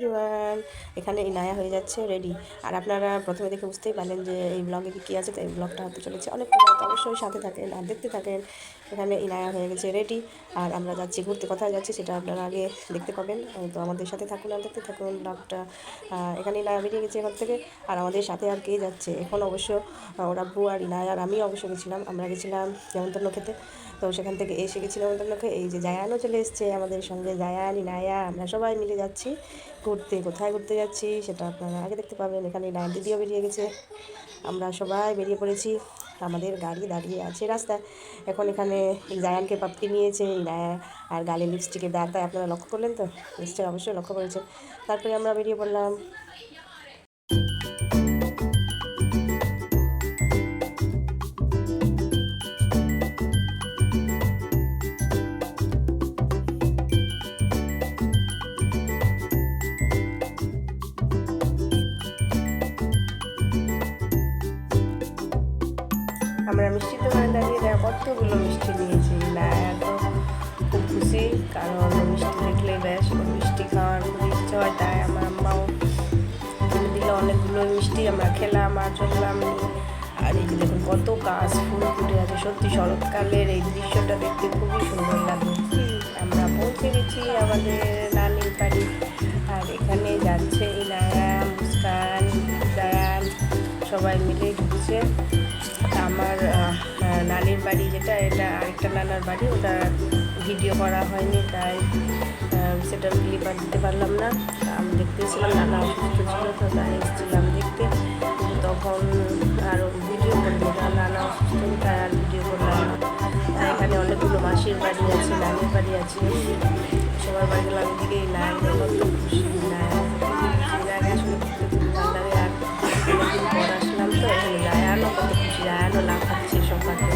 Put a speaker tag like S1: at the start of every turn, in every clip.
S1: Everyone, এখানে ইনায়া হয়ে যাচ্ছে রেডি। আর আপনারা প্রথমে দেখে বুঝতেই পারলেন যে এই ব্লগে কী আছে। তো এই ব্লগটা হতে চলেছে অনেক মজা, তো অবশ্যই সাথে থাকেন আর দেখতে থাকেন। এখানে ইনায়া হয়ে গেছে রেডি, আর আমরা যাচ্ছি ঘুরতে। কোথায় যাচ্ছি সেটা আপনারা আগে দেখতে পাবেন। তো আমাদের সাথে থাকুন আর দেখতে থাকুন ব্লগটা। এখানে ইনায়া বেরিয়ে গেছে এখান থেকে, আর আমাদের সাথে আর কে যাচ্ছে এখন অবশ্য ওর আব্বু আর ইনায়া আর আমি অবশ্য গেছিলাম। আমরা গেছিলাম নেমন্তন্ন খেতে, তো সেখান থেকে এসে গেছিলাম নেমন্তন্ন খেয়ে। এই যে জায়ানও চলে এসছে আমাদের সঙ্গে, জায়ান ইনায়া আমরা সবাই মিলে যাচ্ছি ঘুরতে। কোথায় ঘুরতে যাচ্ছি সেটা আপনারা আগে দেখতে পাবেন। এখানে ইনায়া দিদিও বেরিয়ে গেছে, আমরা সবাই বেরিয়ে পড়েছি। আমাদের গাড়ি দাঁড়িয়ে আছে রাস্তায়। এখন এখানে জায়ানকে পাপ্পি নিয়েছে ইনায়া, আর গালে লিপস্টিকের দাগ। তাই আপনারা লক্ষ্য করলেন তো, নিশ্চয়ই অবশ্যই লক্ষ্য করেছেন। তারপরে আমরা বেরিয়ে পড়লাম। আমরা মিষ্টির দোকানে দাঁড়িয়ে দেয় কতগুলো মিষ্টি নিয়েছি। ইনায়া তো খুব খুশি, কারণ মিষ্টি দেখলে বেশ মিষ্টি খাওয়ার খুব ইচ্ছে হয়। তাই আমার আম্মাও কিনে দিল অনেকগুলো মিষ্টি, আমরা খেলাম আর চললাম। আর এই যে দেখুন কত গাছ ফুল ফুটে আছে, সত্যি শরৎকালের এই দৃশ্যটা দেখতে খুবই সুন্দর লাগে। আমরা পৌঁছে গেছি আমাদের নানির বাড়ি, আর এখানে যাচ্ছে ইনায়া, মুস্কান, জায়ান সবাই মিলে ঘুরছে। আমার নানির বাড়ি যেটা, এটা আরেকটা নানার বাড়ি, ওটা ভিডিও করা হয়নি, তাই সেটা ক্লিপ আর দিতে পারলাম না। আমি দেখতেছিলাম নানা অসুস্থ ছিল, তো তাই এসেছিলাম দেখতে, কিন্তু তখন আরও ভিডিও করিনি, কারণ নানা অসুস্থ, তাই আর ভিডিও করলাম না। এখানে অনেকগুলো মাসির বাড়ি আছে, নানির বাড়ি আছে, সবার বাড়ি গেলাম। এদিকে নায়ক কত খুশি, নায়ক আসলে খুব ভালো লাগে। আর অনেকদিন পর আসলাম তো, এখানে জায়ানও কত খুশি, জায়ানও লাফাচ্ছে সকালে।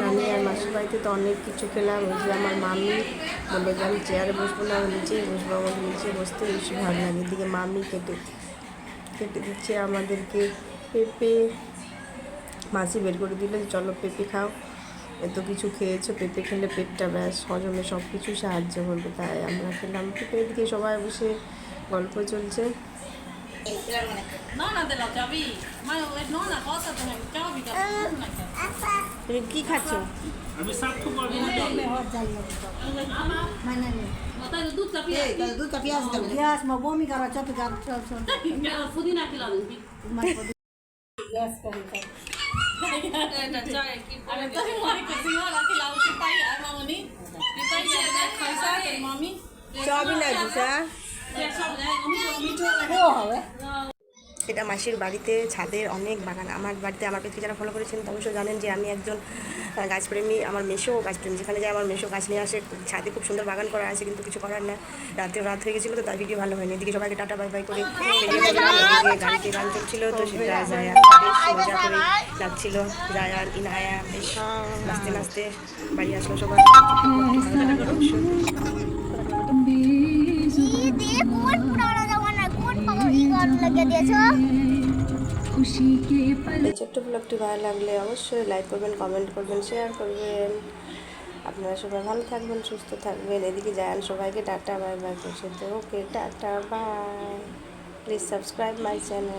S1: নানি আর মাসির বাড়িতে তো অনেক কিছু খেলাম। ওই যে আমার মামি বলে যে আমি চেয়ারে বসবো না, আমি নিচেই বসবো, আমাকে নিচে বসতে বেশি ভালো লাগে। এদিকে মামি কেটে দিচ্ছে আমাদেরকে পেঁপে। মাসি বের করে দিলে চলো পেঁপে খাও, এত কিছু খেয়েছো, পেঁপে খেলে পেটটা ব্যাস হজমে সব কিছু সাহায্য করবে। তাই আমরা খেলাম পেঁপে। এদিকে সবাই বসে গল্প চলছে। তুমি কি খাচ্ছ? এটা মাসির বাড়িতে ছাদের অনেক বাগান। আমার বাড়িতে আমার পেজকে যারা ফলো করেছেন অবশ্যই জানেন যে আমি একজন গাছপ্রেমী। আমার মেশো গাছপ্রেমী, যেখানে যায় আমার মেশো গাছ নিয়ে আসে। ছাদে খুব সুন্দর বাগান করা আছে, কিন্তু কিছু করার না, রাত হয়ে গেছিলো, তো তার ভিডিও ভালো হয়নি। এদিকে সবাইকে টাটা বাই বাই করে গাড়িতে গান চলছিল, তো সেটা জায়ান বেশ মজা করে যাচ্ছিল। জায়ান ইনায়া বেশ নাচতে নাচতে বাড়ি আসলো সবাই। এই ছোট্ট ব্লগটি ভালো লাগলে অবশ্যই লাইক করবেন, কমেন্ট করবেন, শেয়ার করবেন। আপনারা সবাই ভালো থাকবেন, সুস্থ থাকবেন। এদিকে জায়ান সবাইকে টাটা বাই বাই করছে, তো ওকে tata bye. Please subscribe my channel.